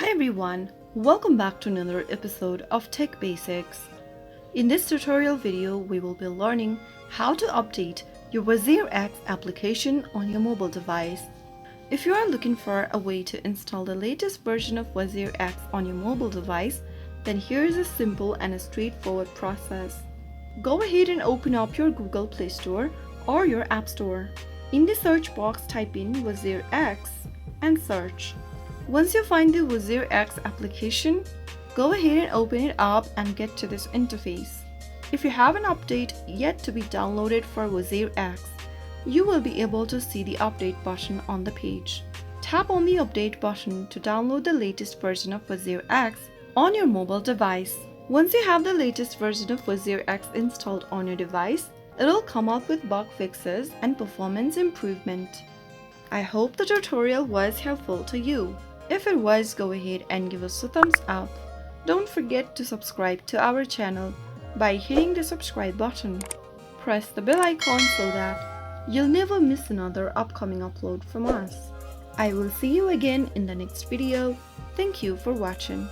everyone, welcome back to another episode of Tech Basics. In this tutorial video, we will be learning how to update your WazirX application on your mobile device. If you are looking for a way to install the latest version of WazirX on your mobile device, then here is a simple and a straightforward process. Go ahead and open up your Google Play Store or your App Store. In the search box, type in WazirX and search. Once you find the WazirX application, go ahead and open it up and get to this interface. If you have an update yet to be downloaded for WazirX, you will be able to see the update button on the page. Tap on the update button to download the latest version of WazirX on your mobile device. Once you have the latest version of WazirX installed on your device, it will come up with bug fixes and performance improvement. I hope the tutorial was helpful to you. If it was, go ahead and give us a thumbs up. Don't forget to subscribe to our channel by hitting the subscribe button. Press the bell icon so that you'll never miss another upcoming upload from us. I will see you again in the next video. Thank you for watching.